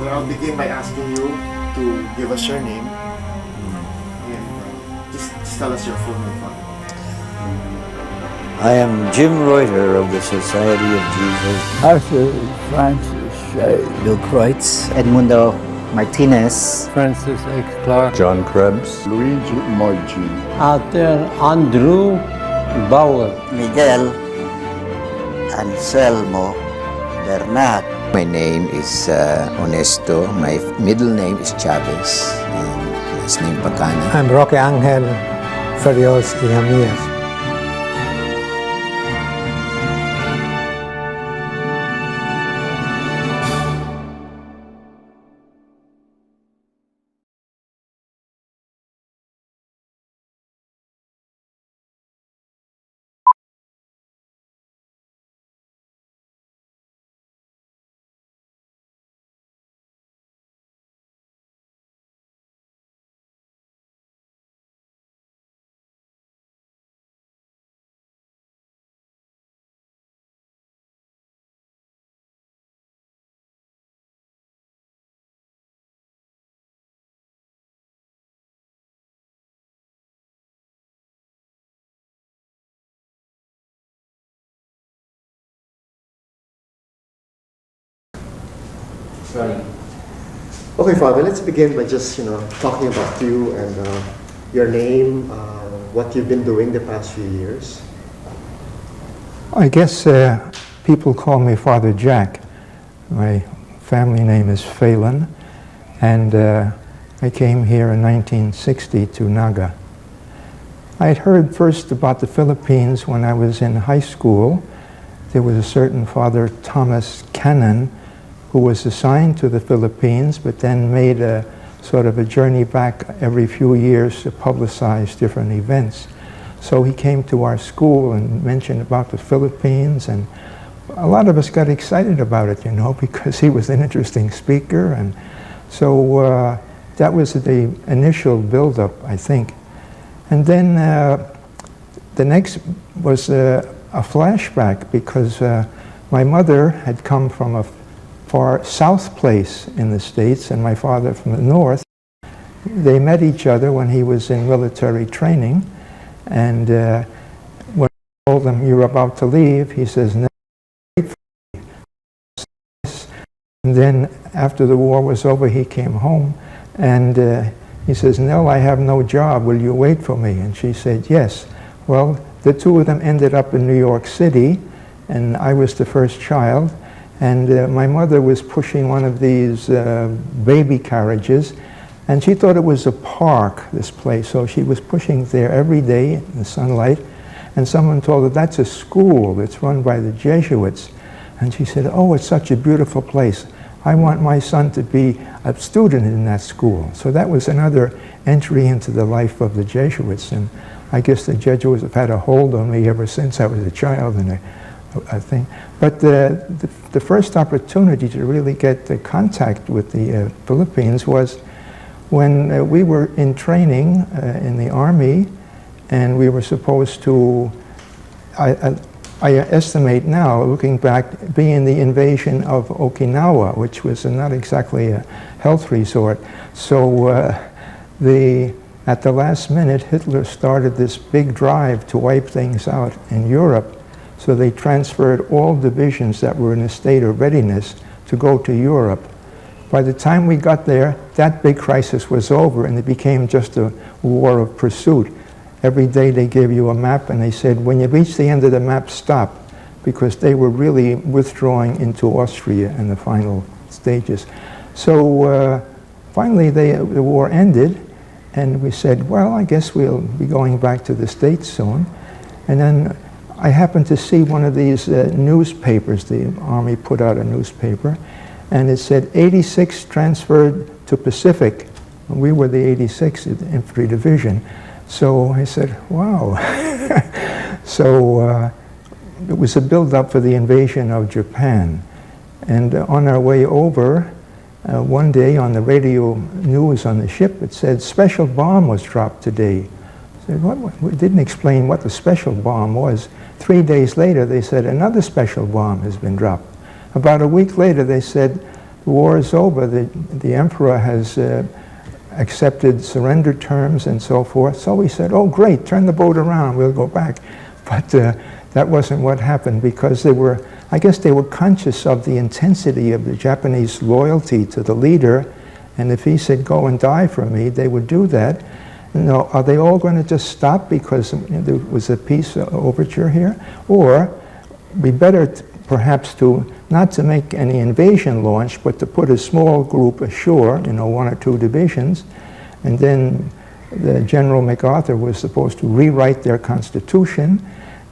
Father, I'll begin by asking you to give us your name. And just tell us your full name, Father. I am Jim Reuter of the Society of Jesus. Arthur Francis Bill Kreutz. Edmundo Martinez. Francis X. Clark, John Krebs, Luigi Moigi, Arthur Andrew Bauer, Miguel Anselmo Bernat. My name is Honesto. My middle name is Chavez. And last name Pagana. I'm Roque Angel Ferrios Ramirez. Okay, Father, let's begin by just, talking about you and your name, what you've been doing the past few years. I guess people call me Father Jack. My family name is Phelan, and I came here in 1960 to Naga. I had heard first about the Philippines when I was in high school. There was a certain Father Thomas Cannon who was assigned to the Philippines, but then made a sort of a journey back every few years to publicize different events. So he came to our school and mentioned about the Philippines, and a lot of us got excited about it, because he was an interesting speaker. And so that was the initial build-up, I think. And then the next was a flashback, because my mother had come from a far south place in the States, and my father from the north. They met each other when he was in military training, and when I told him, "You're about to leave," he says, "No, wait for me." And then after the war was over, he came home, and he says, "Nell, I have no job. Will you wait for me?" And she said, "Yes." Well, the two of them ended up in New York City, and I was the first child. And my mother was pushing one of these baby carriages, and she thought it was a park, this place. So she was pushing there every day in the sunlight, and someone told her, "That's a school. It's run by the Jesuits." And she said, "Oh, it's such a beautiful place. I want my son to be a student in that school." So that was another entry into the life of the Jesuits. And I guess the Jesuits have had a hold on me ever since I was a child, and I think. But the first opportunity to really get the contact with the Philippines was when we were in training in the Army, and we were supposed to, I estimate now, looking back, be in the invasion of Okinawa, which was not exactly a health resort. So at the last minute, Hitler started this big drive to wipe things out in Europe. So they transferred all divisions that were in a state of readiness to go to Europe. By the time we got there, that big crisis was over, and it became just a war of pursuit. Every day they gave you a map, and they said, when you reach the end of the map, stop, because they were really withdrawing into Austria in the final stages. So finally the war ended, and we said, well, I guess we'll be going back to the States soon. And then I happened to see one of these newspapers. The Army put out a newspaper, and it said 86 transferred to Pacific. We were the 86th Infantry Division. So I said, wow. So it was a build-up for the invasion of Japan. And on our way over, one day on the radio news on the ship, it said, special bomb was dropped today. I said, what? We didn't explain what the special bomb was. 3 days later, they said, another special bomb has been dropped. About a week later, they said, the war is over. The emperor has accepted surrender terms and so forth. So we said, oh great, turn the boat around, we'll go back. But that wasn't what happened, because I guess they were conscious of the intensity of the Japanese loyalty to the leader, and if he said, go and die for me, they would do that. No, are they all going to just stop because there was a peace overture here? Or be better perhaps not to make any invasion launch, but to put a small group ashore, 1 or 2 divisions, and then the General MacArthur was supposed to rewrite their constitution,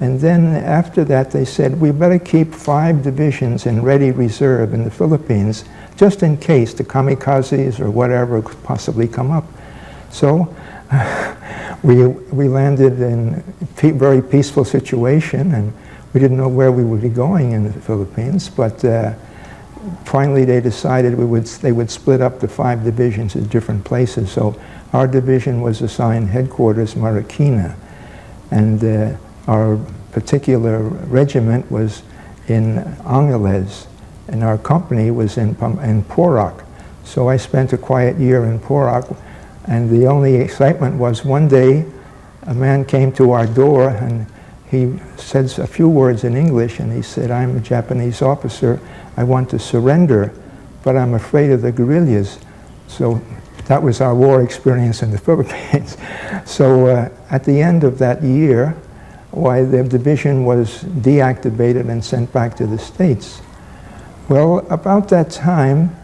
and then after that they said, we better keep 5 divisions in ready reserve in the Philippines, just in case the kamikazes or whatever could possibly come up. So we landed in a very peaceful situation, and we didn't know where we would be going in the Philippines, but finally they decided they would split up the 5 divisions in different places. So our division was assigned headquarters Marikina, and our particular regiment was in Angeles, and our company was in Porac. So I spent a quiet year in Porac, and the only excitement was one day a man came to our door and he said a few words in English, and he said, I'm a Japanese officer, I want to surrender, but I'm afraid of the guerrillas. So that was our war experience in the Philippines. So at the end of that year, the division was deactivated and sent back to the States. Well, about that time,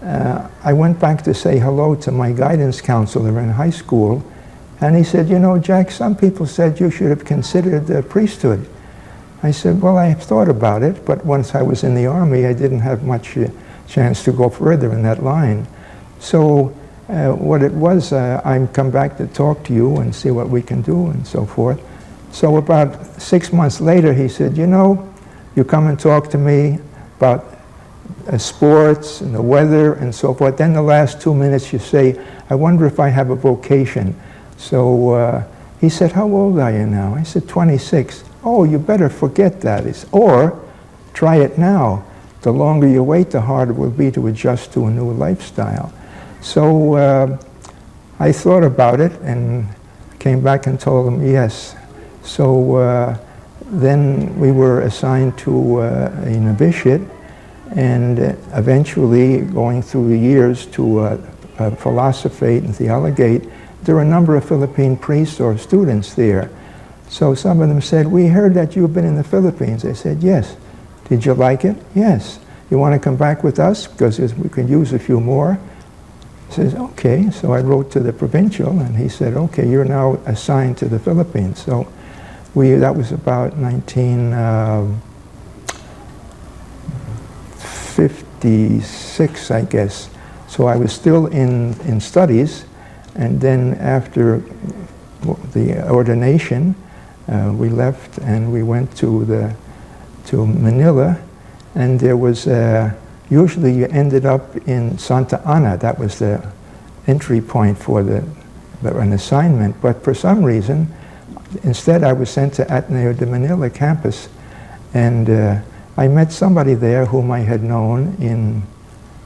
I went back to say hello to my guidance counselor in high school, and he said, Jack, some people said you should have considered the priesthood. I said, well, I have thought about it, but once I was in the Army, I didn't have much chance to go further in that line. So what it was, I'd come back to talk to you and see what we can do and so forth. So about 6 months later, he said, you come and talk to me about sports and the weather and so forth. Then the last 2 minutes you say, I wonder if I have a vocation. So he said, how old are you now? I said, 26. Oh, you better forget that. Or try it now. The longer you wait, the harder it will be to adjust to a new lifestyle. So I thought about it and came back and told him yes. So then we were assigned to a novitiate, and eventually going through the years to philosophate and theologate. There were a number of Philippine priests or students there. So some of them said, we heard that you've been in the Philippines. I said, yes. Did you like it? Yes. You want to come back with us? Because we could use a few more. He says, okay. So I wrote to the provincial, and he said, okay, you're now assigned to the Philippines. So that was about 1956, I guess. So I was still in studies, and then after the ordination, we left and we went to Manila, and there was usually you ended up in Santa Ana. That was the entry point for an assignment. But for some reason, instead I was sent to Ateneo de Manila campus, and I met somebody there whom I had known in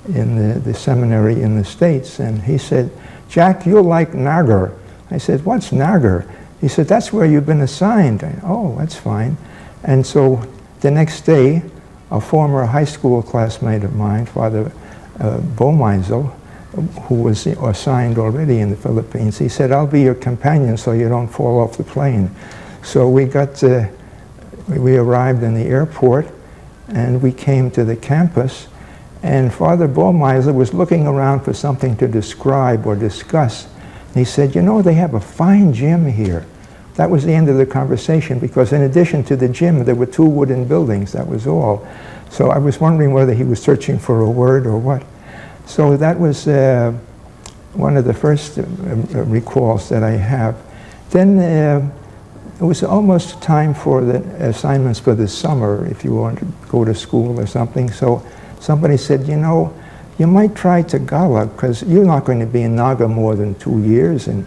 the seminary in the States, and he said, Jack, you'll like Naga. I said, what's Naga? He said, that's where you've been assigned. Oh, that's fine. And so the next day, a former high school classmate of mine, Father Beaumeisel, who was assigned already in the Philippines, he said, I'll be your companion so you don't fall off the plane. So we arrived in the airport, and we came to the campus, and Father Beaumeisel was looking around for something to describe or discuss. And he said, they have a fine gym here. That was the end of the conversation, because in addition to the gym, there were 2 wooden buildings, that was all. So I was wondering whether he was searching for a word or what. So that was one of the first recalls that I have. Then it was almost time for the assignments for the summer, if you want to go to school or something. So somebody said, you might try Tagalog, because you're not going to be in Naga more than 2 years, and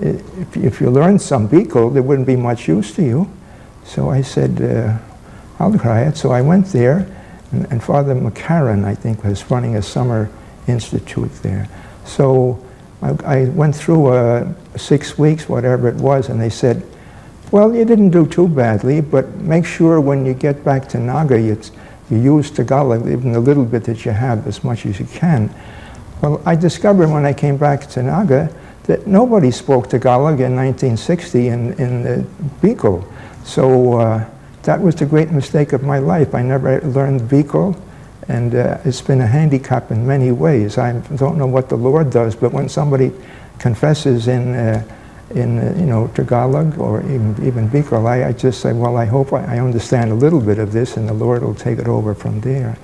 if you learn some Bicol, there wouldn't be much use to you. So I said, I'll try it. So I went there, And Father McCarran, I think, was running a summer institute there. So I went through 6 weeks, whatever it was, and they said, well, you didn't do too badly, but make sure when you get back to Naga, you use Tagalog, even the little bit that you have, as much as you can. Well, I discovered when I came back to Naga that nobody spoke Tagalog in 1960 in Bicol. So that was the great mistake of my life. I never learned Bicol, and it's been a handicap in many ways. I don't know what the Lord does, but when somebody confesses in Tagalog or even Bicol, I just say, well, I hope I understand a little bit of this, and the Lord will take it over from there.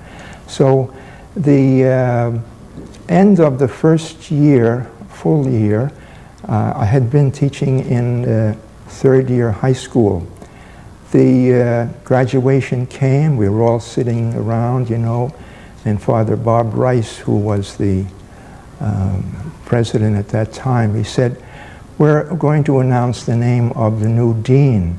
So the end of the first year, full year, I had been teaching in third year high school. The graduation came, we were all sitting around, and Father Bob Rice, who was the president at that time, he said, we're going to announce the name of the new dean.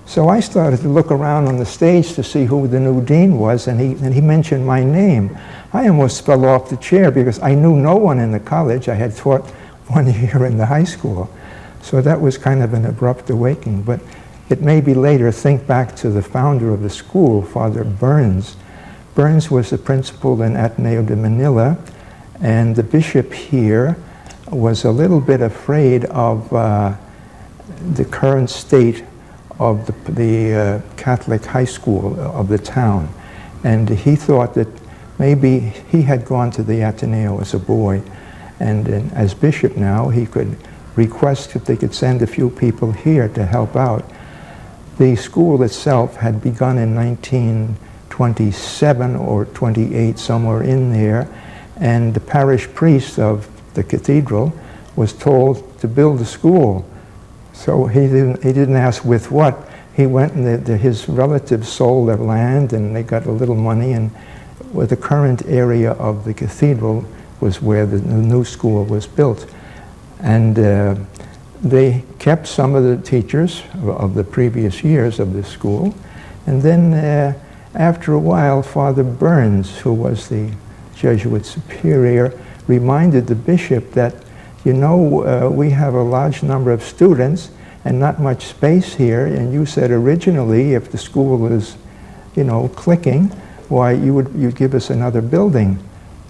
So I started to look around on the stage to see who the new dean was, and he mentioned my name. I almost fell off the chair because I knew no one in the college. I had taught 1 year in the high school. So that was kind of an abrupt awakening. But it made me later think back to the founder of the school, Father Burns. Burns was the principal in Ateneo de Manila, and the bishop here was a little bit afraid of the current state of the Catholic high school of the town. And he thought that maybe he had gone to the Ateneo as a boy, and as bishop now, he could request if they could send a few people here to help out. The school itself had begun in 1927 or 28, somewhere in there, and the parish priest of the cathedral was told to build a school. So he didn't ask with what. He went and his relatives sold their land and they got a little money, and where the current area of the cathedral was where the new school was built. And they kept some of the teachers of the previous years of the school. And then after a while, Father Burns, who was the Jesuit superior, reminded the bishop that, we have a large number of students and not much space here, and you said originally if the school is, clicking, why you'd give us another building.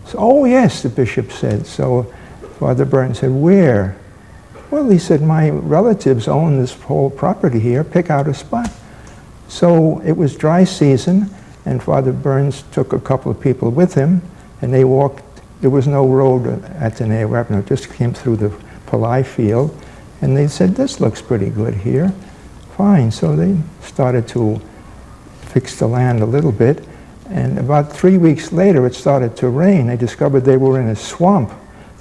So, oh yes, the bishop said. So Father Burns said, where? Well, he said, my relatives own this whole property here, pick out a spot. So it was dry season, and Father Burns took a couple of people with him, and they walked. There was no road at Ateneo Avenue, it just came through the Palai field, and they said, this looks pretty good here. Fine, so they started to fix the land a little bit, and about 3 weeks later it started to rain. They discovered they were in a swamp.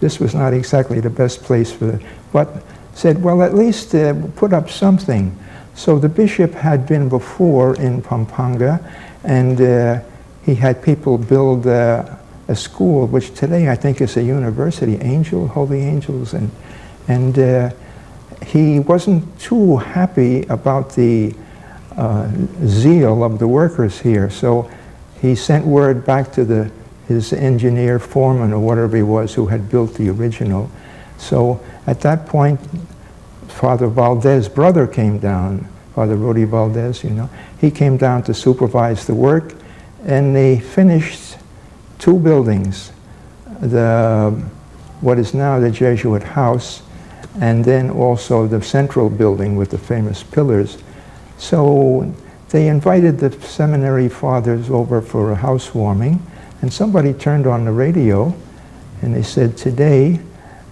This was not exactly the best place for the, but said, well, at least put up something. So the bishop had been before in Pampanga, and he had people build a school, which today I think is a university, Holy Angels, and he wasn't too happy about the zeal of the workers here. So he sent word back to his engineer foreman or whatever he was who had built the original. So at that point, Father Valdez' brother came down, Father Rudy Valdez, he came down to supervise the work, and they finished 2 buildings, what is now the Jesuit house, and then also the central building with the famous pillars. So they invited the seminary fathers over for a housewarming, and somebody turned on the radio, and they said, today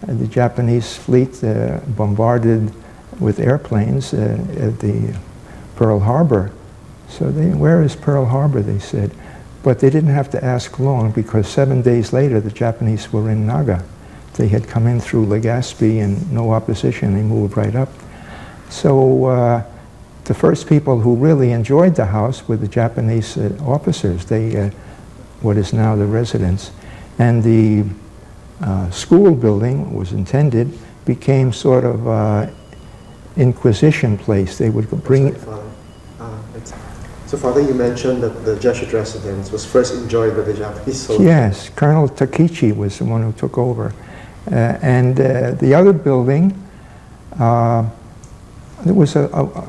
the Japanese fleet bombarded with airplanes at the Pearl Harbor. So where is Pearl Harbor, they said. But they didn't have to ask long, because 7 days later the Japanese were in Naga. They had come in through Legazpi and no opposition, they moved right up. So the first people who really enjoyed the house were the Japanese officers, what is now the residence. And the school building was intended, became sort of Inquisition place. They would bring... So, Father, you mentioned that the Jesuit residence was first enjoyed by the Japanese soldiers. Yes, Colonel Takichi was the one who took over. And the other building, there was a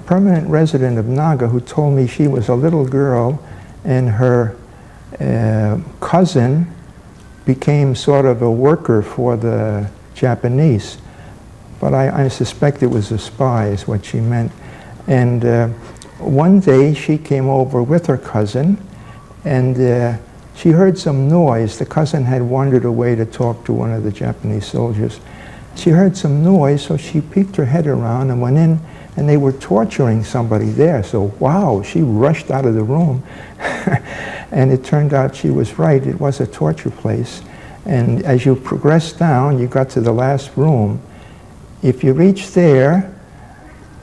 permanent resident of Naga who told me she was a little girl and her cousin became sort of a worker for the Japanese. But I suspect it was a spy is what she meant. And one day she came over with her cousin and she heard some noise. The cousin had wandered away to talk to one of the Japanese soldiers. She heard some noise, so she peeked her head around and went in, and they were torturing somebody there. So, wow, she rushed out of the room. And it turned out she was right. It was a torture place. And as you progressed down, you got to the last room. If you reached there,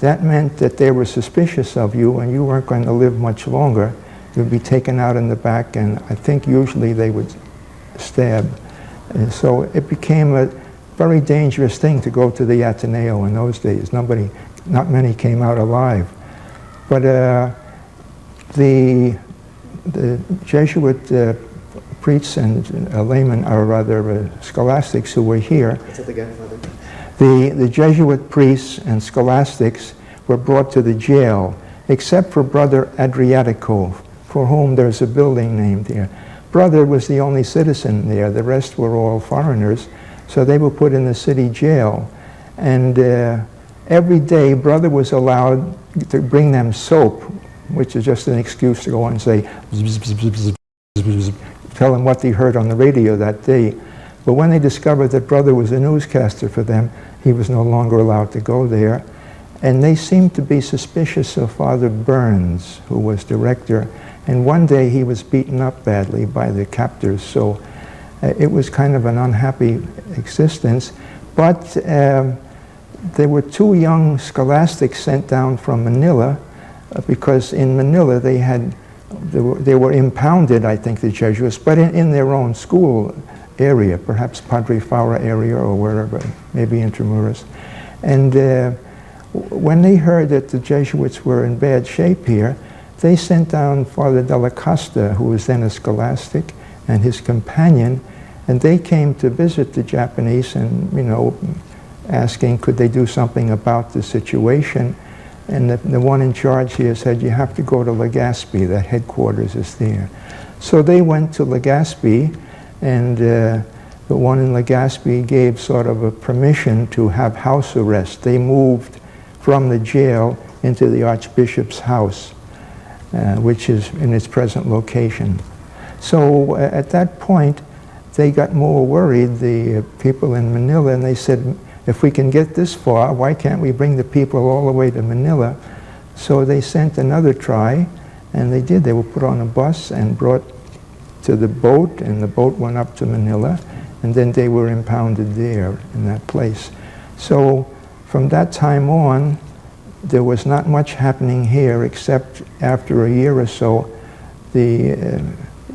that meant that they were suspicious of you and you weren't going to live much longer. You'd be taken out in the back, and I think usually they would stab. And so it became a very dangerous thing to go to the Ateneo in those days. Not many came out alive. But the Jesuit priests and laymen, or rather scholastics who were here, What's that again, Father? the Jesuit priests and scholastics were brought to the jail, except for Brother Adriatico, for whom there's a building named here. Brother was the only citizen there. The rest were all foreigners, so they were put in the city jail. And every day, Brother was allowed to bring them soap, which is just an excuse to go and say, bzz, bzz, bzz, bzz, bzz, tell them what they heard on the radio that day. But when they discovered that Brother was a newscaster for them, he was no longer allowed to go there. And they seemed to be suspicious of Father Burns, who was the rector. And one day he was beaten up badly by the captors, so it was kind of an unhappy existence. But there were two young scholastics sent down from Manila, because in Manila they were impounded, I think, the Jesuits, but in their own school area, perhaps Padre Faura area or wherever, maybe Intramuros. And when they heard that the Jesuits were in bad shape here, they sent down Father Della Costa, who was then a scholastic, and his companion, and they came to visit the Japanese and, you know, asking could they do something about the situation. And the one in charge here said, you have to go to Legazpi, the headquarters is there. So they went to Legazpi, and the one in Legazpi gave sort of a permission to have house arrest. They moved from the jail into the Archbishop's house, which is in its present location. So at that point, they got more worried, the people in Manila, and they said, if we can get this far, why can't we bring the people all the way to Manila? So they sent another try, and they did. They were put on a bus and brought to the boat, and the boat went up to Manila, and then they were impounded there in that place. So from that time on, there was not much happening here, except after a year or so, the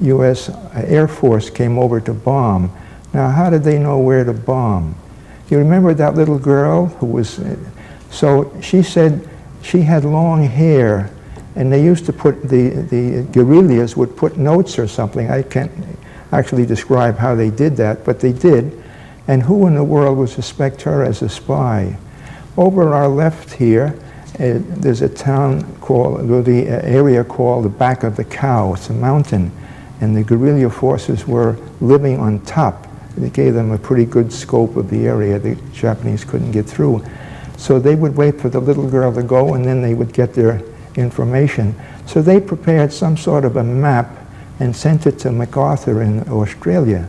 U.S. Air Force came over to bomb. Now, how did they know where to bomb? You remember that little girl who was, so she said she had long hair, and they used to put, the guerrillas would put notes or something. I can't actually describe how they did that, but they did. And who in the world would suspect her as a spy? Over our left here, there's a town called, the area called the Back of the Cow. It's a mountain, and the guerrilla forces were living on top. It gave them a pretty good scope of the area. The Japanese couldn't get through. So they would wait for the little girl to go, and then they would get their information. So they prepared some sort of a map and sent it to MacArthur in Australia.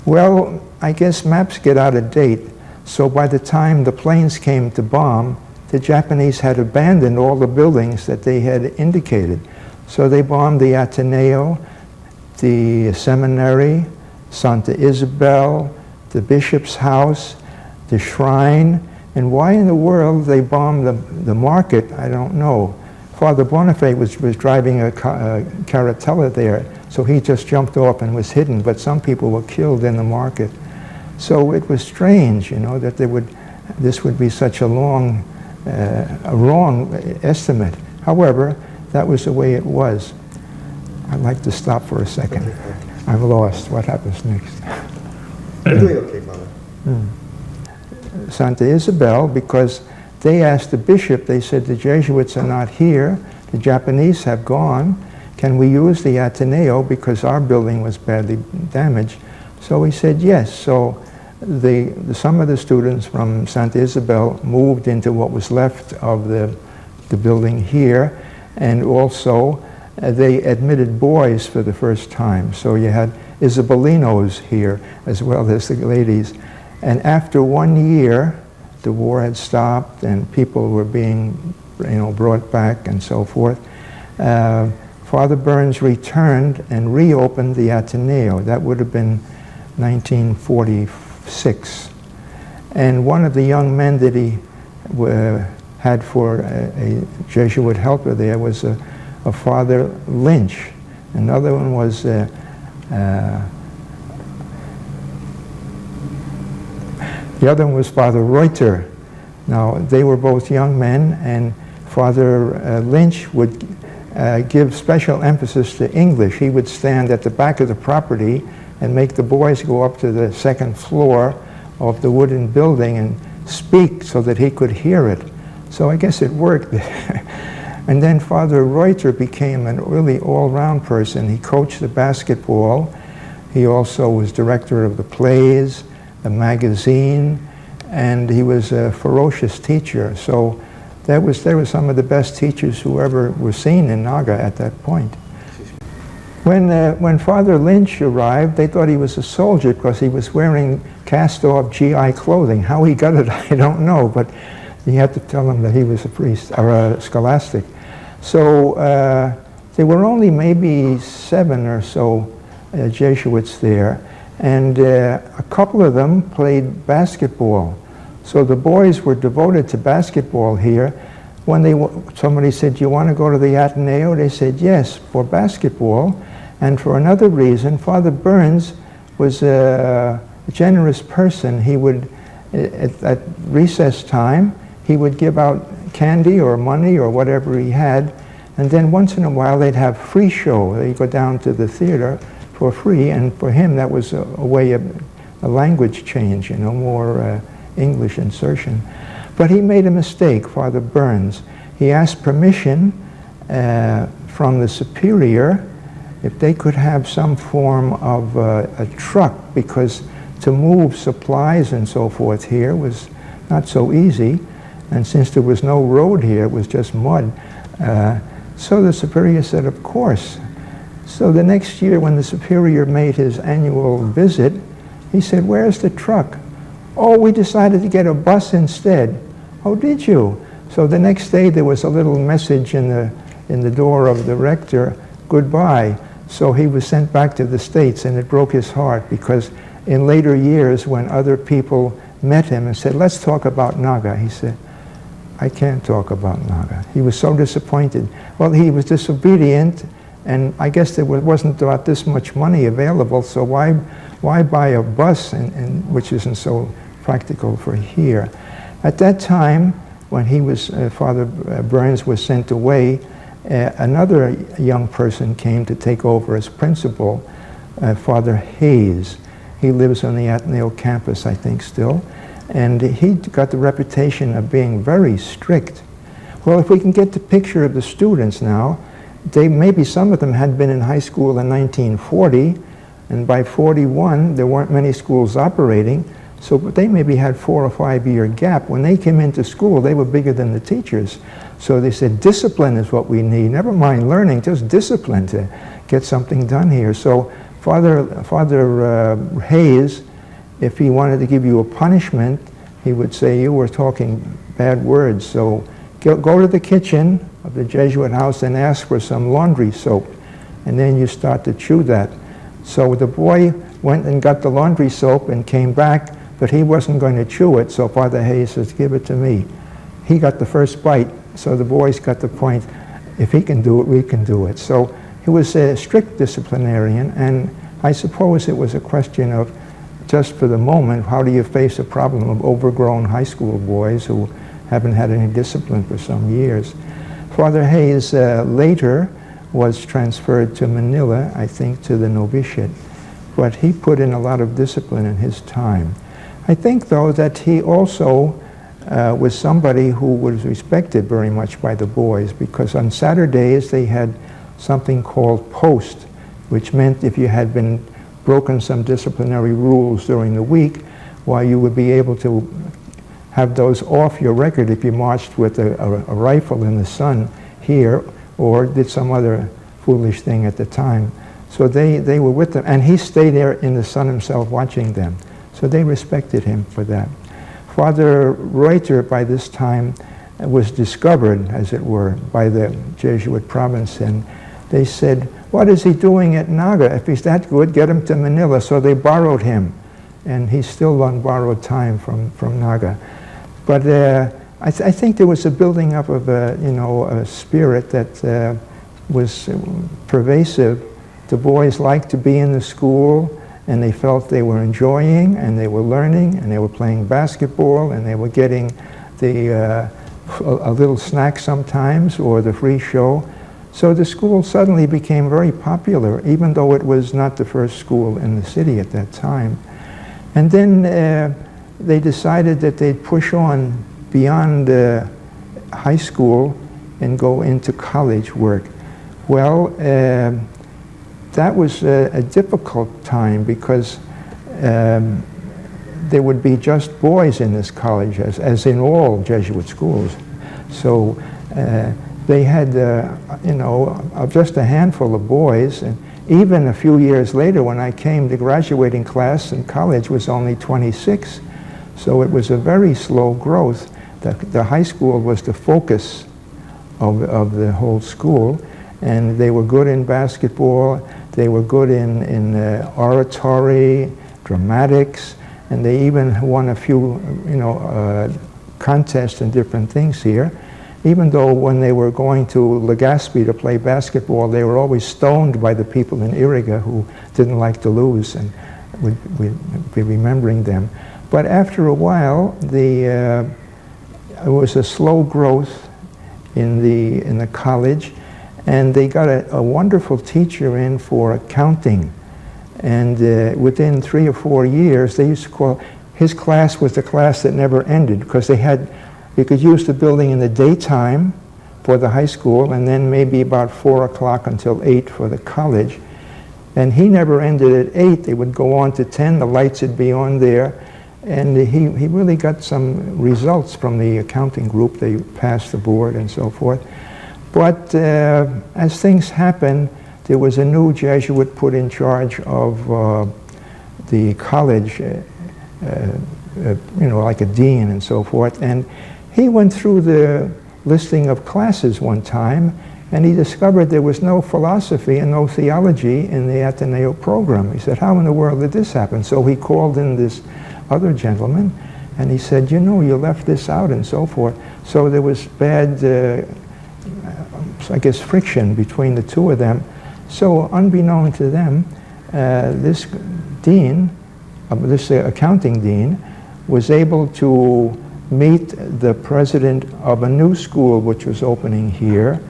Well, I guess maps get out of date. So by the time the planes came to bomb, the Japanese had abandoned all the buildings that they had indicated. So they bombed the Ateneo, the seminary, Santa Isabel, the bishop's house, the shrine, and why in the world they bombed the market, I don't know. Father Bonifay was driving a carretella there, so he just jumped off and was hidden, but some people were killed in the market. So it was strange, you know, that this would be such a wrong estimate. However, that was the way it was. I'd like to stop for a second. I'm lost. What happens next? You're doing okay, Father. Santa Isabel, because they asked the bishop, they said, the Jesuits are not here, the Japanese have gone, can we use the Ateneo because our building was badly damaged? So he said yes. So some of the students from Santa Isabel moved into what was left of the building here, and also they admitted boys for the first time. So you had Isabelinos here as well as the ladies. And after 1 year, the war had stopped and people were being brought back and so forth. Father Burns returned and reopened the Ateneo. That would have been 1946. And one of the young men that he had for a Jesuit helper there was a Father Lynch. Another one was the other one was Father Reuter. Now, they were both young men, and Father Lynch would give special emphasis to English. He would stand at the back of the property and make the boys go up to the second floor of the wooden building and speak so that he could hear it. So I guess it worked. And then Father Reuter became a really all-round person. He coached the basketball. He also was director of the plays, the magazine, and he was a ferocious teacher. So there were some of the best teachers who ever were seen in Naga at that point. When Father Lynch arrived, they thought he was a soldier because he was wearing cast-off GI clothing. How he got it, I don't know, but you had to tell him that he was a priest or a scholastic. So there were only maybe 7 or so Jesuits there, and a couple of them played basketball. So the boys were devoted to basketball here. When somebody said, "Do you want to go to the Ateneo?" They said yes, for basketball. And for another reason, Father Burns was a generous person. He would, at recess time, he would give out candy or money or whatever he had, and then once in a while they'd have free show. They'd go down to the theater for free, and for him that was a way of a language change, more English insertion. But he made a mistake, Father Burns. He asked permission from the superior if they could have some form of a truck, because to move supplies and so forth here was not so easy. And since there was no road here, it was just mud. So the superior said, of course. So the next year when the superior made his annual visit, he said, where's the truck? Oh, we decided to get a bus instead. Oh, did you? So the next day there was a little message in the door of the rector, goodbye. So he was sent back to the States, and it broke his heart, because in later years when other people met him and said, let's talk about Naga, he said, I can't talk about Naga. He was so disappointed. Well, he was disobedient, and I guess there wasn't about this much money available, so why buy a bus, which isn't so practical for here. At that time, when he was, Father Burns was sent away, another young person came to take over as principal, Father Hayes. He lives on the Ateneo campus, I think, still. And he got the reputation of being very strict. Well, if we can get the picture of the students now, maybe some of them had been in high school in 1940, and by 41, there weren't many schools operating, so they maybe had 4 or 5 year gap. When they came into school, they were bigger than the teachers. So they said, discipline is what we need. Never mind learning, just discipline to get something done here. So Father Hayes, if he wanted to give you a punishment, he would say, you were talking bad words, so go to the kitchen of the Jesuit house and ask for some laundry soap, and then you start to chew that. So the boy went and got the laundry soap and came back, but he wasn't going to chew it, so Father Hayes says, give it to me. He got the first bite, so the boys got the point, if he can do it, we can do it. So he was a strict disciplinarian, and I suppose it was a question of, just for the moment, how do you face a problem of overgrown high school boys who haven't had any discipline for some years? Father Hayes later was transferred to Manila, I think, to the novitiate. But he put in a lot of discipline in his time. I think, though, that he also was somebody who was respected very much by the boys, because on Saturdays they had something called post, which meant if you had been broken some disciplinary rules during the week, why you would be able to have those off your record if you marched with a rifle in the sun here or did some other foolish thing at the time. So they were with them, and he stayed there in the sun himself watching them. So they respected him for that. Father Reuter, by this time, was discovered, as it were, by the Jesuit province, and they said, what is he doing at Naga? If he's that good, get him to Manila. So they borrowed him, and he's still on borrowed time from Naga. But I think there was a building up of a spirit that was pervasive. The boys liked to be in the school, and they felt they were enjoying, and they were learning, and they were playing basketball, and they were getting a little snack sometimes, or the free show. So the school suddenly became very popular, even though it was not the first school in the city at that time. And then they decided that they'd push on beyond high school and go into college work. Well, that was a difficult time because there would be just boys in this college, as in all Jesuit schools. So they had, just a handful of boys. And even a few years later, when I came, the graduating class in college was only 26. So it was a very slow growth. The high school was the focus of the whole school. And they were good in basketball. They were good in oratory, dramatics, and they even won a few, contests and different things here. Even though when they were going to Legazpi to play basketball, they were always stoned by the people in Iriga who didn't like to lose, and we'd be remembering them. But after a while, it was a slow growth in the college, and they got a wonderful teacher in for accounting. And within 3 or 4 years, they used to call his class was the class that never ended, because you could use the building in the daytime for the high school, and then maybe about 4 o'clock until 8 for the college. And he never ended at 8. They would go on to 10. The lights would be on there. And he really got some results from the accounting group. They passed the board and so forth. But as things happened, there was a new Jesuit put in charge of the college, like a dean and so forth. And he went through the listing of classes one time, and he discovered there was no philosophy and no theology in the Ateneo program. He said, how in the world did this happen? So he called in this other gentleman, and he said, you left this out and so forth. So there was bad, I guess, friction between the two of them. So unbeknown to them, this dean, this accounting dean, was able to meet the president of a new school which was opening here,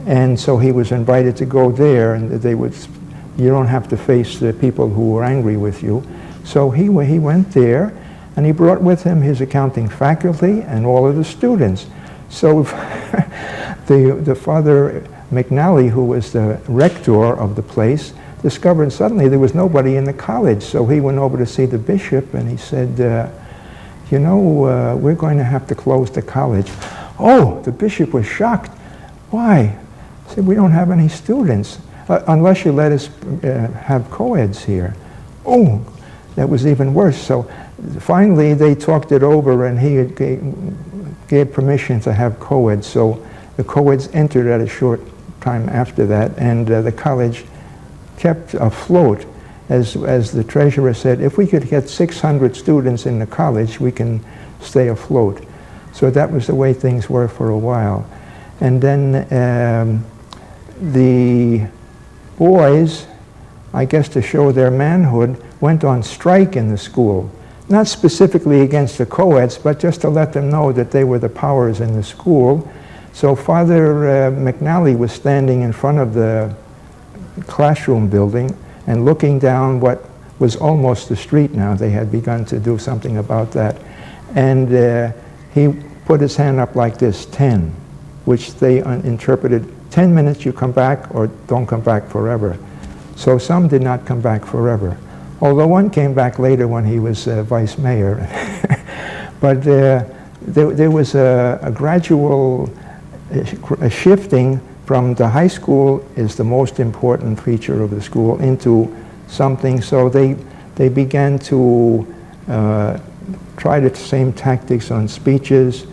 and so he was invited to go there, and you don't have to face the people who were angry with you. So he went there, and he brought with him his accounting faculty and all of the students. So the Father McNally, who was the rector of the place, discovered suddenly there was nobody in the college. So he went over to see the bishop, and he said, we're going to have to close the college. Oh, the bishop was shocked. Why? He said, we don't have any students, unless you let us have co-eds here. Oh, that was even worse. So finally they talked it over, and he gave permission to have co-eds. So the co-eds entered at a short time after that, and the college kept afloat. As the treasurer said, if we could get 600 students in the college, we can stay afloat. So that was the way things were for a while. And then the boys, I guess to show their manhood, went on strike in the school. Not specifically against the co-eds, but just to let them know that they were the powers in the school. So Father McNally was standing in front of the classroom building and looking down what was almost the street now. They had begun to do something about that. And he put his hand up like this, 10, which they interpreted, 10 minutes you come back or don't come back forever. So some did not come back forever. Although one came back later when he was vice mayor. But there was a gradual shifting from the high school is the most important feature of the school into something. So they began to try the same tactics on speeches,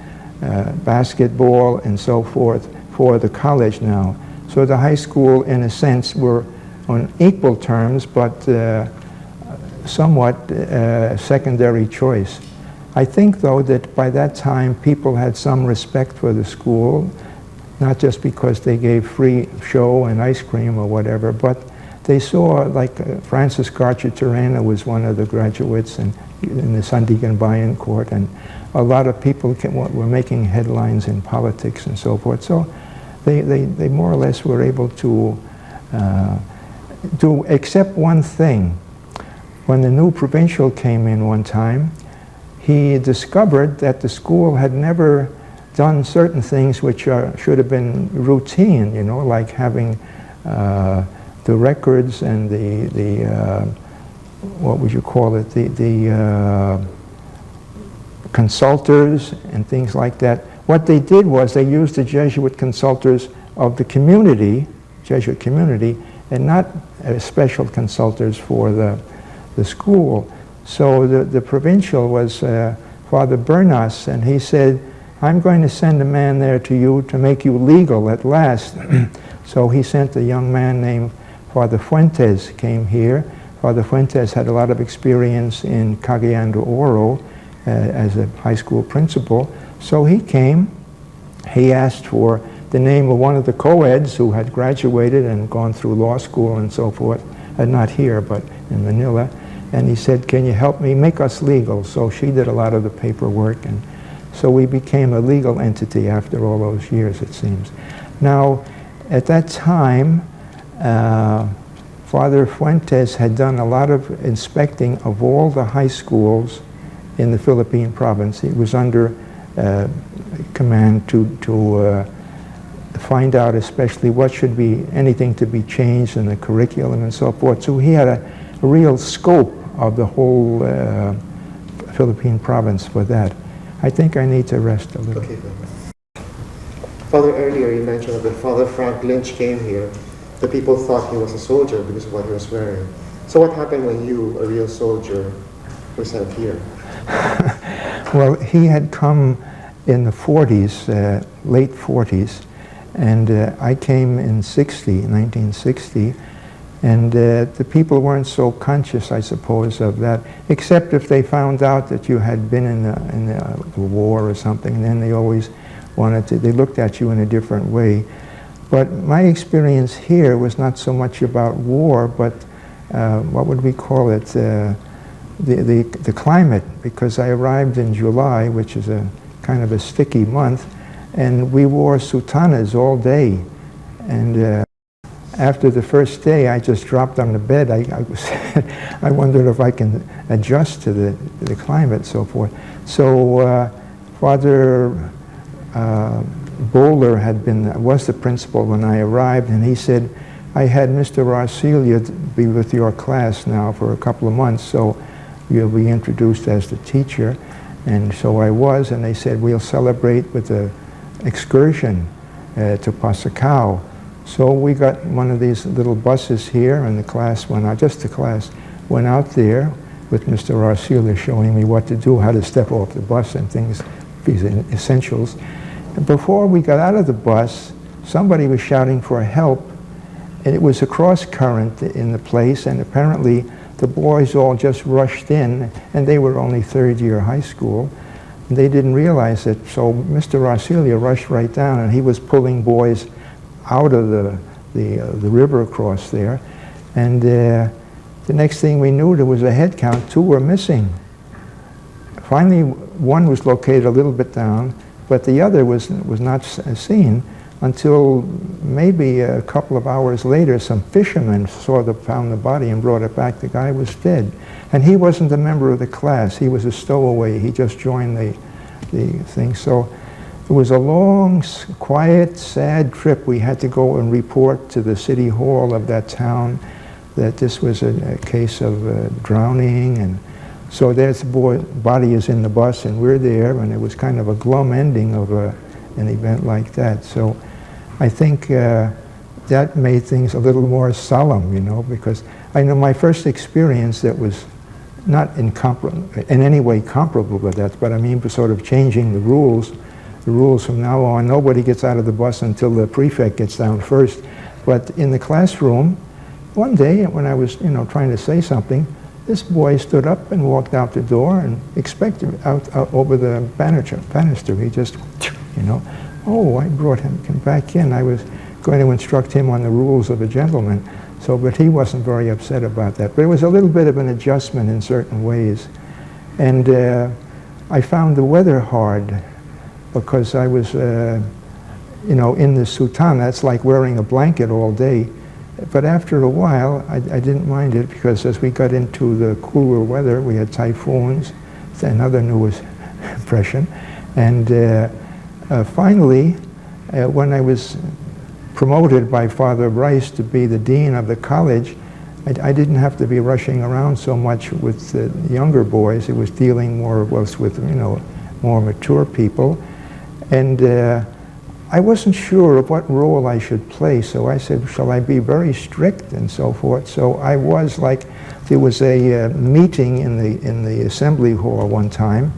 basketball, and so forth for the college now. So the high school, in a sense, were on equal terms, but somewhat secondary choice. I think, though, that by that time people had some respect for the school, not just because they gave free show and ice cream or whatever, but they saw, like Francis Garcia-Turena was one of the graduates in the Sandigan Court, and a lot of people were making headlines in politics and so forth. So they more or less were able to do, except one thing. When the new provincial came in one time, he discovered that the school had never done certain things which should have been routine, you know, like having the records and the what would you call it, the consultors and things like that. What they did was they used the Jesuit consultors of the community, Jesuit community, and not special consultors for the school. So the provincial was Father Bernas, and he said, I'm going to send a man there to you to make you legal at last. So he sent a young man named Father Fuentes came here. Father Fuentes had a lot of experience in Cagayan de Oro as a high school principal. So he came, he asked for the name of one of the co-eds who had graduated and gone through law school and so forth, not here, but in Manila. And he said, can you help me make us legal? So she did a lot of the paperwork, and so we became a legal entity after all those years, it seems. Now, at that time, Father Fuentes had done a lot of inspecting of all the high schools in the Philippine Province. He was under command to find out especially what should be, anything to be changed in the curriculum and so forth. So he had a real scope of the whole Philippine Province for that. I think I need to rest a little. Okay, Father, earlier you mentioned that Father Frank Lynch came here. The people thought he was a soldier because of what he was wearing. So what happened when you, a real soldier, were sent here? Well, he had come in the 40s, late 40s, and I came in 1960, and the people weren't so conscious, I suppose, of that, except if they found out that you had been in the war or something, and then they always wanted to, they looked at you in a different way. But my experience here was not so much about war, but what would we call it, the climate, because I arrived in July, which is a kind of a sticky month, and we wore sutanas all day. And after the first day, I just dropped on the bed. I wondered if I can adjust to the climate and so forth. So Father Bowler was the principal when I arrived, and he said, I had Mr. Arcilia be with your class now for a couple of months, so you'll be introduced as the teacher. And so I was, and they said, we'll celebrate with an excursion to Pasacao. So we got one of these little buses here, and the class went out, just the class went out there with Mr. Arcilia showing me what to do, how to step off the bus and things, these essentials. And before we got out of the bus, somebody was shouting for help, and it was a cross current in the place, and apparently the boys all just rushed in, and they were only third year high school. And they didn't realize it, so Mr. Arcilia rushed right down, and he was pulling boys out of the river across there. And the next thing we knew, there was a head count, 2 were missing. Finally, one was located a little bit down, but the other was not seen until maybe a couple of hours later. Some fishermen found the body and brought it back. The guy was dead. And he wasn't a member of the class. He was a stowaway. He just joined the thing. So it was a long, quiet, sad trip. We had to go and report to the city hall of that town that this was a case of drowning. And so there's the body is in the bus, and we're there, and it was kind of a glum ending of an event like that. So I think that made things a little more solemn, you know, because I know my first experience that was not in any way comparable with that, but I mean sort of changing the rules from now on. Nobody gets out of the bus until the prefect gets down first. But in the classroom, one day when I was, you know, trying to say something, this boy stood up and walked out the door and expected out over the banister. He just, you know, oh, I brought him back in. I was going to instruct him on the rules of a gentleman. So, but he wasn't very upset about that. But it was a little bit of an adjustment in certain ways. And I found the weather hard because I was, you know, in the soutane. That's like wearing a blanket all day. But after a while, I didn't mind it, because as we got into the cooler weather, we had typhoons, another new impression. And finally, when I was promoted by Father Bryce to be the dean of the college, I didn't have to be rushing around so much with the younger boys. It was dealing more with, you know, more mature people. And I wasn't sure of what role I should play, so I said, shall I be very strict and so forth? So I was like, there was a meeting in the assembly hall one time,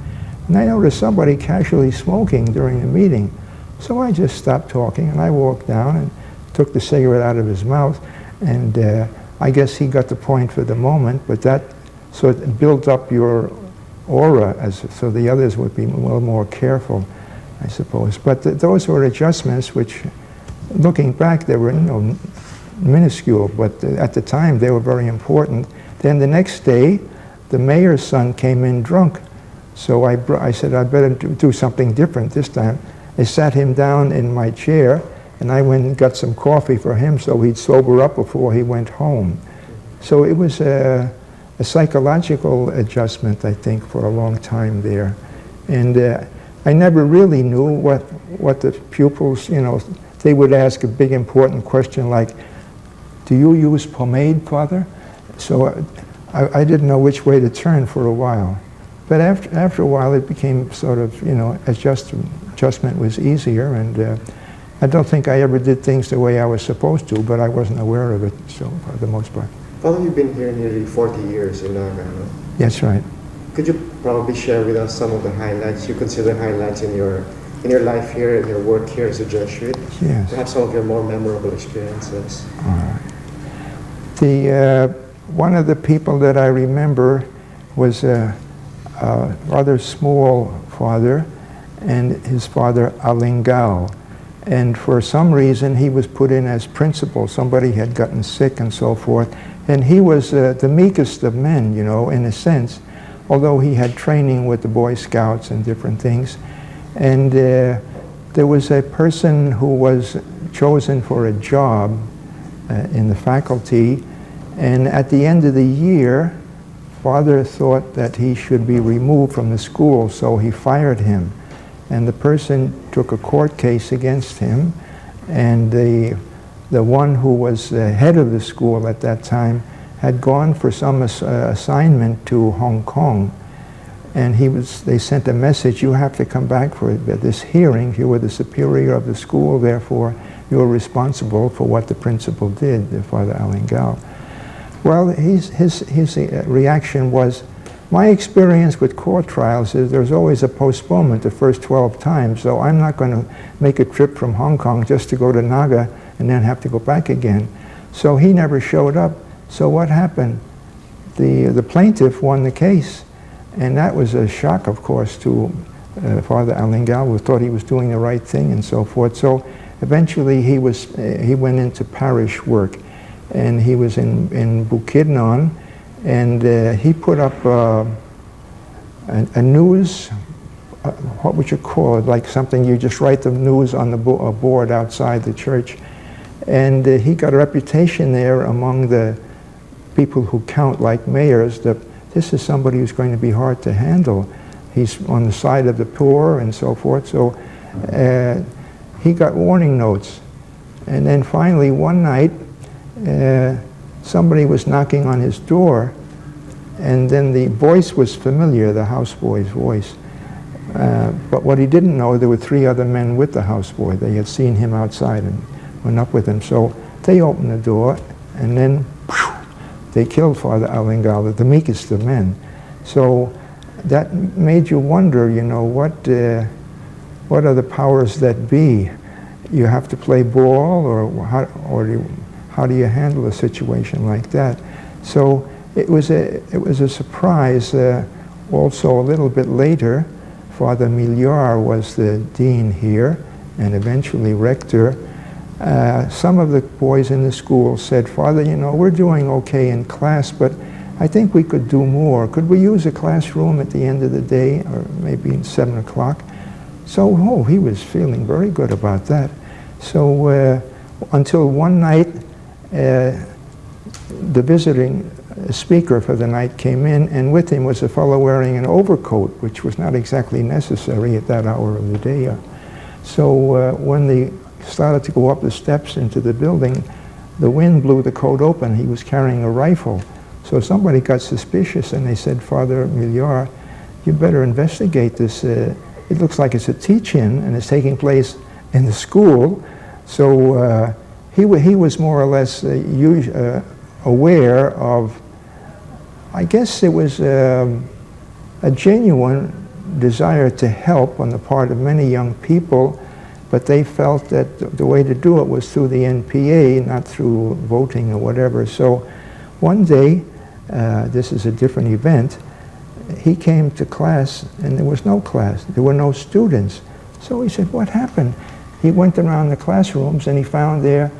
and I noticed somebody casually smoking during the meeting. So I just stopped talking, and I walked down and took the cigarette out of his mouth, and I guess he got the point for the moment, but that sort of built up your aura, so the others would be a little more careful, I suppose. But those were adjustments which, looking back, they were, you know, minuscule, but at the time they were very important. Then the next day, the mayor's son came in drunk, so I said I'd better do something different this time. I sat him down in my chair, and I went and got some coffee for him so he'd sober up before he went home. So it was a psychological adjustment, I think, for a long time there. And I never really knew what the pupils, you know, they would ask a big important question like, do you use pomade, Father? So I didn't know which way to turn for a while. But after a while it became sort of, you know, adjustment was easier, and I don't think I ever did things the way I was supposed to, but I wasn't aware of it, so for the most part. Father, you've been here nearly 40 years in Naga, no? That's right. Could you probably share with us some of the highlights you consider highlights in your life here, in your work here as a Jesuit? Yes. Perhaps some of your more memorable experiences. All right. One of the people that I remember was a rather small father, and his father Alingao. And for some reason he was put in as principal. Somebody had gotten sick and so forth. And he was the meekest of men, you know, in a sense, although he had training with the Boy Scouts and different things. And there was a person who was chosen for a job in the faculty, and at the end of the year, Father thought that he should be removed from the school, so he fired him. And the person took a court case against him, and the one who was the head of the school at that time had gone for some assignment to Hong Kong, and they sent a message, you have to come back for this hearing. You were the superior of the school, therefore you're responsible for what the principal did, Father Alingao. Well, his reaction was, my experience with court trials is there's always a postponement the first 12 times, so I'm not going to make a trip from Hong Kong just to go to Naga and then have to go back again. So he never showed up. So what happened? The plaintiff won the case, and that was a shock, of course, to Father Alingao, who thought he was doing the right thing and so forth. So eventually he went into parish work, and he was in Bukidnon, and he put up a news what would you call it, like something you just write the news on the board outside the church. And he got a reputation there among the people who count like mayors that this is somebody who's going to be hard to handle. He's on the side of the poor and so forth. So he got warning notes. And then finally one night, somebody was knocking on his door, and then the voice was familiar, the houseboy's voice. But what he didn't know, there were 3 other men with the houseboy. They had seen him outside and went up with him. So they opened the door, and then whew, they killed Father Alingala, the meekest of men. So that made you wonder, you know, what are the powers that be? You have to play ball, or how do you handle a situation like that? So it was a surprise. Also, a little bit later, Father Millar was the dean here, and eventually rector. Some of the boys in the school said, "Father, you know, we're doing okay in class, but I think we could do more. Could we use a classroom at the end of the day, or maybe at 7 o'clock?" So, he was feeling very good about that. So, until one night, the visiting speaker for the night came in, and with him was a fellow wearing an overcoat, which was not exactly necessary at that hour of the day. So, when they started to go up the steps into the building, the wind blew the coat open. He was carrying a rifle. So somebody got suspicious, and they said, "Father Millar, you better investigate this. It looks like it's a teach-in, and it's taking place in the school." So he was more or less aware of, I guess it was a genuine desire to help on the part of many young people, but they felt that the way to do it was through the NPA, not through voting or whatever. So one day, this is a different event, he came to class and there was no class. There were no students. So he said, "What happened?" He went around the classrooms and he found there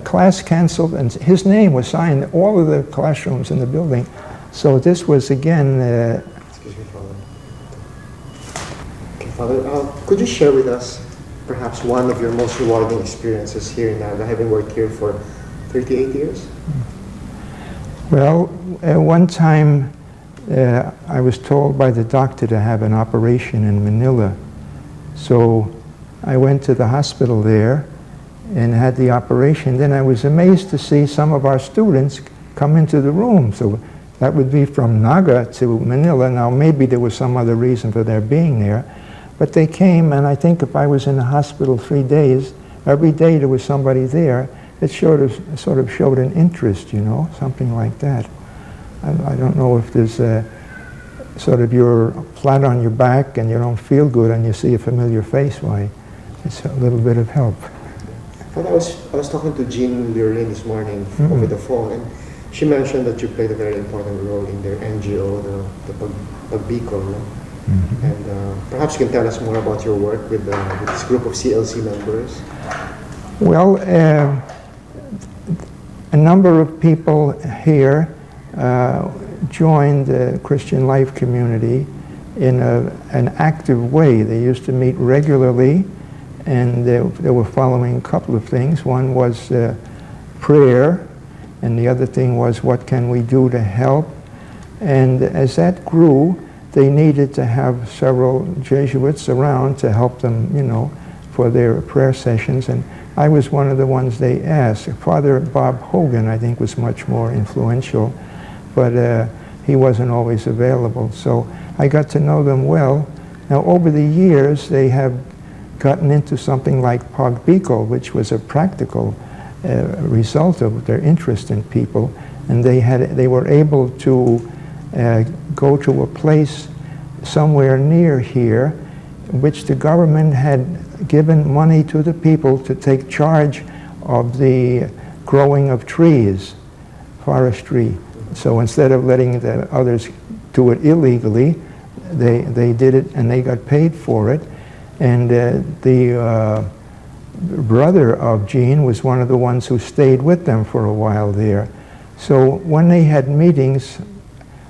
class canceled, and his name was signed in all of the classrooms in the building. So this was again... Excuse me, Father. Okay, Father, could you share with us perhaps one of your most rewarding experiences here in Naga, having worked here for 38 years? Well, one time I was told by the doctor to have an operation in Manila. So I went to the hospital there and had the operation. Then I was amazed to see some of our students come into the room. So that would be from Naga to Manila. Now maybe there was some other reason for their being there, but they came, and I think if I was in the hospital 3 days, every day there was somebody there. It sort of showed an interest, you know, something like that. I don't know if there's sort of you're flat on your back and you don't feel good and you see a familiar face, why, it's a little bit of help. But I was talking to Jean Lurlin this morning over the phone, and she mentioned that you played a very important role in their NGO, the Bicol. No? And perhaps you can tell us more about your work with this group of CLC members. Well, a number of people here joined the Christian Life community in an active way. They used to meet regularly, and they were following a couple of things. One was prayer, and the other thing was, what can we do to help? And as that grew, they needed to have several Jesuits around to help them, you know, for their prayer sessions. And I was one of the ones they asked. Father Bob Hogan, I think, was much more influential, but he wasn't always available. So I got to know them well. Now, over the years, they have gotten into something like Pog Bicol, which was a practical result of their interest in people, and they were able to go to a place somewhere near here, which the government had given money to the people to take charge of the growing of trees, forestry. So instead of letting the others do it illegally, they did it and they got paid for it. And the brother of Jean was one of the ones who stayed with them for a while there. So when they had meetings,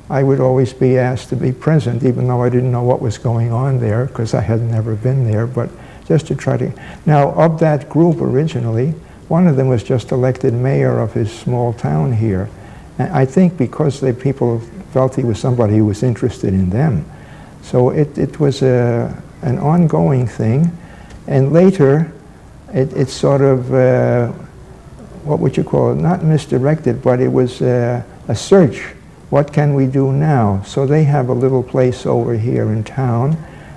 I would always be asked to be present, even though I didn't know what was going on there, because I had never been there, but just to try to... Now, of that group originally, one of them was just elected mayor of his small town here. And I think because the people felt he was somebody who was interested in them. So it was an ongoing thing. And later, it sort of, what would you call it? Not misdirected, but it was a search. What can we do now? So they have a little place over here in town,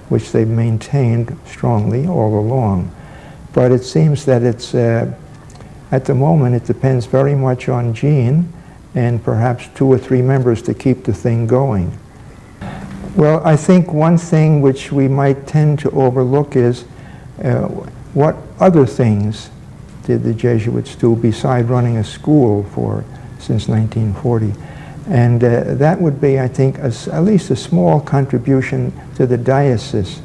which they've maintained strongly all along. But it seems that it's, at the moment, it depends very much on Jean and perhaps 2 or 3 members to keep the thing going. Well, I think one thing which we might tend to overlook is what other things did the Jesuits do beside running a school since 1940. And that would be, I think, at least a small contribution to the diocese.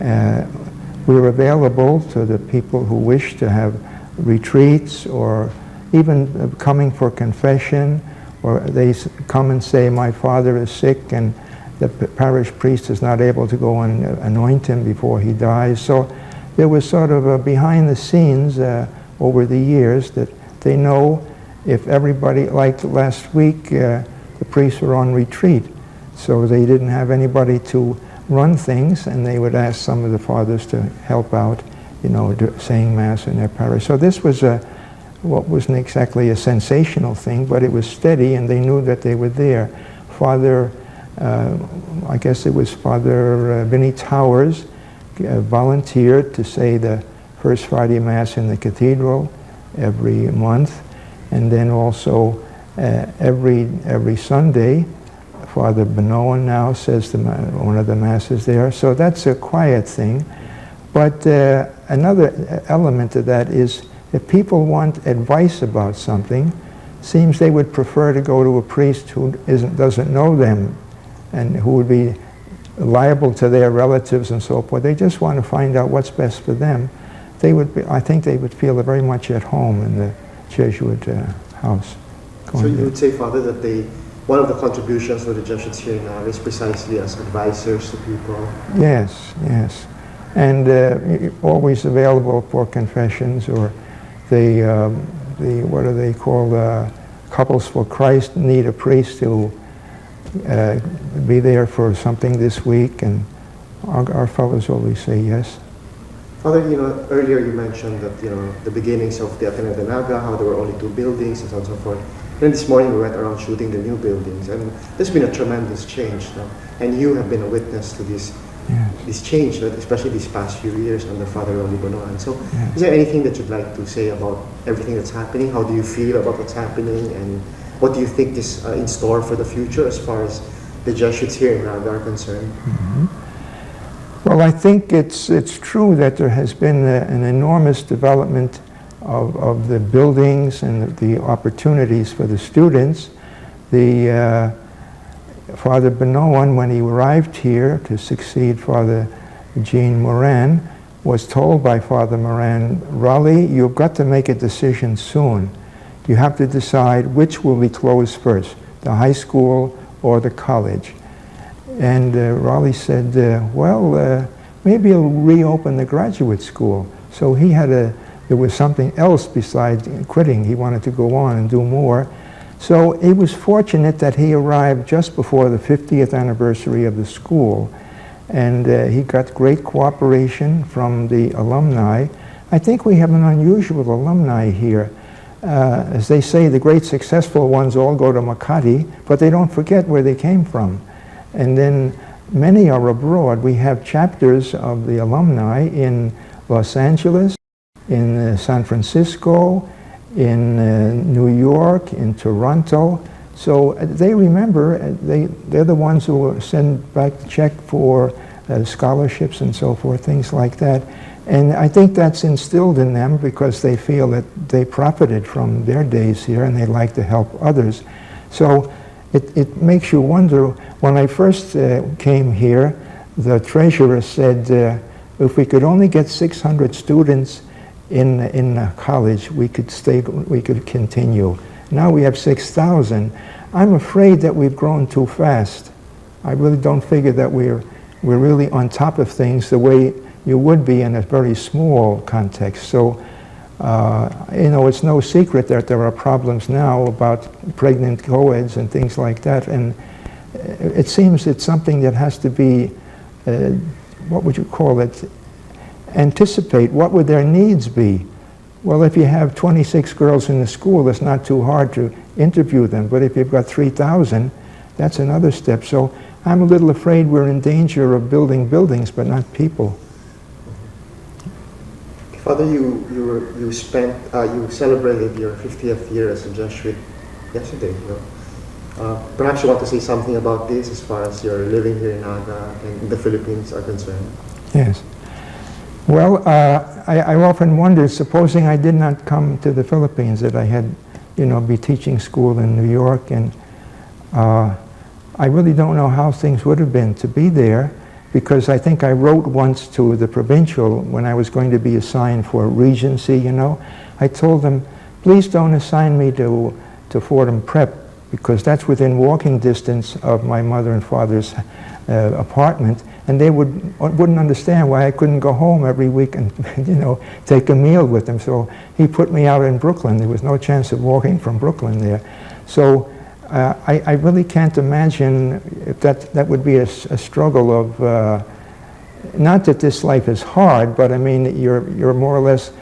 We're available to the people who wish to have retreats or even coming for confession, or they come and say, my father is sick and the parish priest is not able to go and anoint him before he dies. So there was sort of a behind the scenes over the years that they know if everybody, like last week, the priests were on retreat, so they didn't have anybody to run things, and they would ask some of the fathers to help out, you know, saying Mass in their parish. So this was what wasn't exactly a sensational thing, but it was steady, and they knew that they were there. Father, I guess it was Father Vinnie Towers, volunteered to say the First Friday Mass in the cathedral every month, and then also every Sunday, Father Benoan now says one of the Masses there. So that's a quiet thing. But another element of that is if people want advice about something, seems they would prefer to go to a priest who doesn't know them and who would be liable to their relatives and so forth. They just want to find out what's best for them. I think they would feel very much at home in the Jesuit house. So you would say, Father, that one of the contributions of the Jesuits here now is precisely as advisors to people? Yes, yes. And always available for confessions, or what do they call, couples for Christ need a priest to be there for something this week, and our fellows always say yes. Father, earlier you mentioned that, the beginnings of the Ateneo de Naga, how there were only 2 buildings and so on and so forth. Then this morning we went around shooting the new buildings, and there's been a tremendous change now. And you have been a witness to this change, especially these past few years under Father Rolly Bonoan. So is there anything that you'd like to say about everything that's happening? How do you feel about what's happening, and what do you think is in store for the future as far as the Jesuits here in Naga are concerned? Mm-hmm. Well, I think it's true that there has been an enormous development of the buildings and the opportunities for the students. The Father Benoan, when he arrived here to succeed Father Jean Moran, was told by Father Moran, Raleigh, you've got to make a decision soon. You have to decide which will be closed first, the high school or the college. And Raleigh said, maybe he'll reopen the graduate school. So there was something else besides quitting. He wanted to go on and do more. So he was fortunate that he arrived just before the 50th anniversary of the school. And he got great cooperation from the alumni. I think we have an unusual alumni here. As they say, the great successful ones all go to Makati, but they don't forget where they came from. And then many are abroad. We have chapters of the alumni in Los Angeles, in San Francisco, in New York, in Toronto. So they remember, they're the ones who send back check for scholarships and so forth, things like that. And I think that's instilled in them because they feel that they profited from their days here and they like to help others. So it makes you wonder. When I first came here, the treasurer said, if we could only get 600 students in college, we could continue. Now we have 6,000. I'm afraid that we've grown too fast. I really don't figure that we're really on top of things the way you would be in a very small context. So, you know, it's no secret that there are problems now about pregnant co-eds and things like that, and it seems it's something that has to be, what would you call it, anticipate. What would their needs be? Well, if you have 26 girls in the school, it's not too hard to interview them, but if you've got 3,000, that's another step. So I'm a little afraid we're in danger of building buildings, but not people. Father, you celebrated your 50th year as a Jesuit yesterday. You know? Perhaps you want to say something about this as far as your living here in Naga and the Philippines are concerned. Yes. Well, I often wonder, supposing I did not come to the Philippines, that I had, you know, be teaching school in New York, and I really don't know how things would have been to be there, because I think I wrote once to the provincial when I was going to be assigned for Regency, you know. I told them, please don't assign me to Fordham Prep, because that's within walking distance of my mother and father's apartment, and they wouldn't understand why I couldn't go home every week and, you know, take a meal with them. So he put me out in Brooklyn. There was no chance of walking from Brooklyn there. So I really can't imagine if that would be a struggle of, not that this life is hard, but I mean, you're more or less,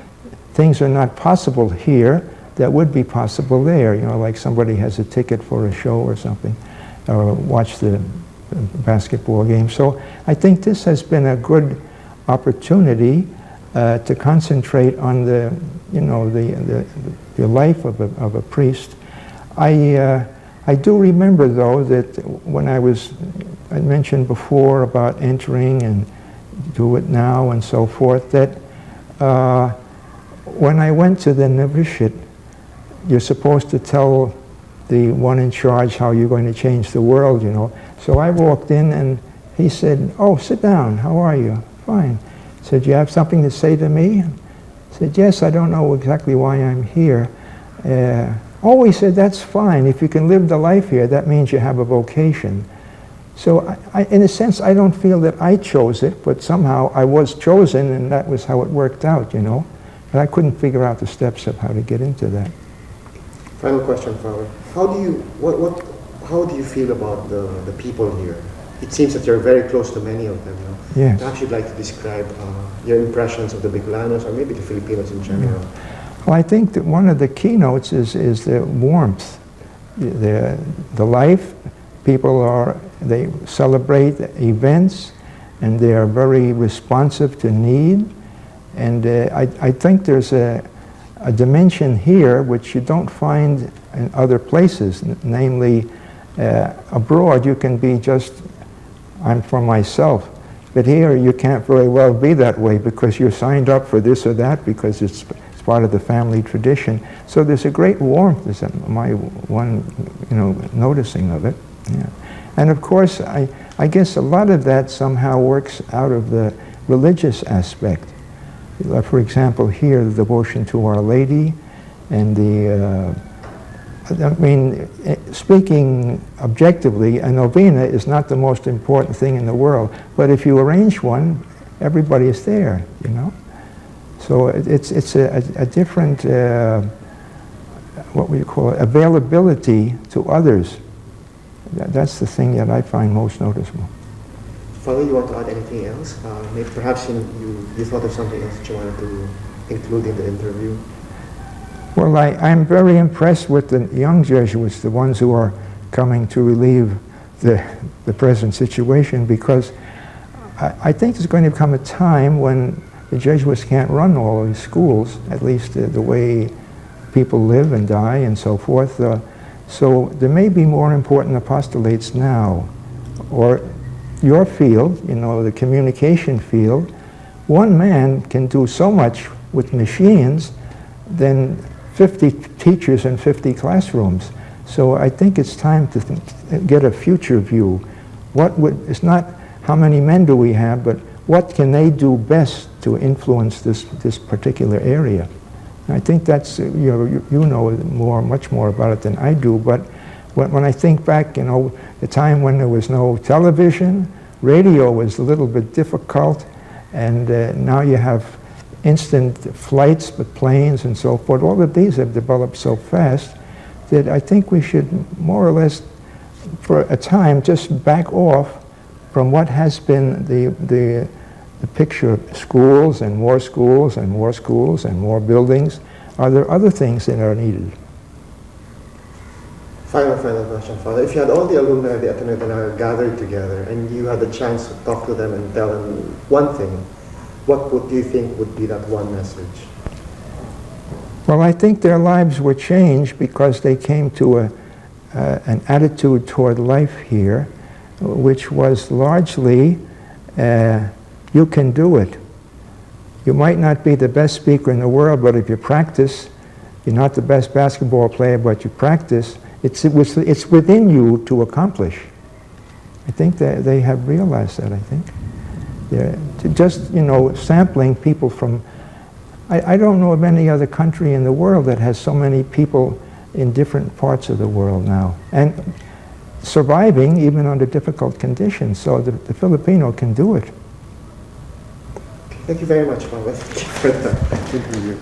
things are not possible here that would be possible there, you know, like somebody has a ticket for a show or something, or watch the basketball game. So I think this has been a good opportunity to concentrate on the, you know, the life of a priest. I do remember, though, that when I mentioned before about entering and do it now and so forth, that when I went to the novitiate, you're supposed to tell the one in charge how you're going to change the world, you know. So I walked in and he said, oh, sit down, how are you? Fine. He said, you have something to say to me? I said, yes, I don't know exactly why I'm here. Oh, he said, that's fine. If you can live the life here, that means you have a vocation. So in a sense, I don't feel that I chose it, but somehow I was chosen, and that was how it worked out, you know. But I couldn't figure out the steps of how to get into that. Final question, Father. How do you feel about the people here? It seems that you're very close to many of them. You know? Yes. Perhaps you'd like to describe your impressions of the Bicolanos, or maybe the Filipinos in general. Yeah. Well, I think that one of the keynotes is the warmth, the life. People they celebrate events, and they are very responsive to need. And I think there's a dimension here which you don't find in other places, namely abroad you can be just, I'm for myself. But here you can't very well be that way because you're signed up for this or that because it's part of the family tradition. So there's a great warmth, is my one, you know, noticing of it. Yeah. And of course, I guess a lot of that somehow works out of the religious aspect. For example, here, the devotion to Our Lady, and I mean, speaking objectively, a novena is not the most important thing in the world, but if you arrange one, everybody is there, you know? So it's a different, what we call it, availability to others. That's the thing that I find most noticeable. Father, you want to add anything else? Maybe perhaps you thought of something else that you wanted to include in the interview? Well, I'm very impressed with the young Jesuits, the ones who are coming to relieve the present situation, because I think there's going to come a time when the Jesuits can't run all these schools, at least the way people live and die and so forth. So there may be more important apostolates now, or your field, you know, the communication field. One man can do so much with machines than 50 teachers in 50 classrooms. So I think it's time to get a future view. It's not how many men do we have, but what can they do best to influence this particular area? And I think that's, you know much more about it than I do, but When I think back, you know, the time when there was no television, radio was a little bit difficult, and now you have instant flights with planes and so forth. All of these have developed so fast that I think we should more or less, for a time, just back off from what has been the picture of schools and more schools and more schools and more buildings. Are there other things that are needed? Final question, Father. If you had all the alumni of the Ateneo that are gathered together and you had the chance to talk to them and tell them one thing, what would you think would be that one message? Well, I think their lives were changed because they came to an attitude toward life here, which was largely, you can do it. You might not be the best speaker in the world, but if you practice, you're not the best basketball player, but you practice, it's within you to accomplish. I think that they have realized that, I think. Just, you know, sampling people from, I don't know of any other country in the world that has so many people in different parts of the world now, and surviving even under difficult conditions, so the Filipino can do it. Thank you very much, Father, for that interview.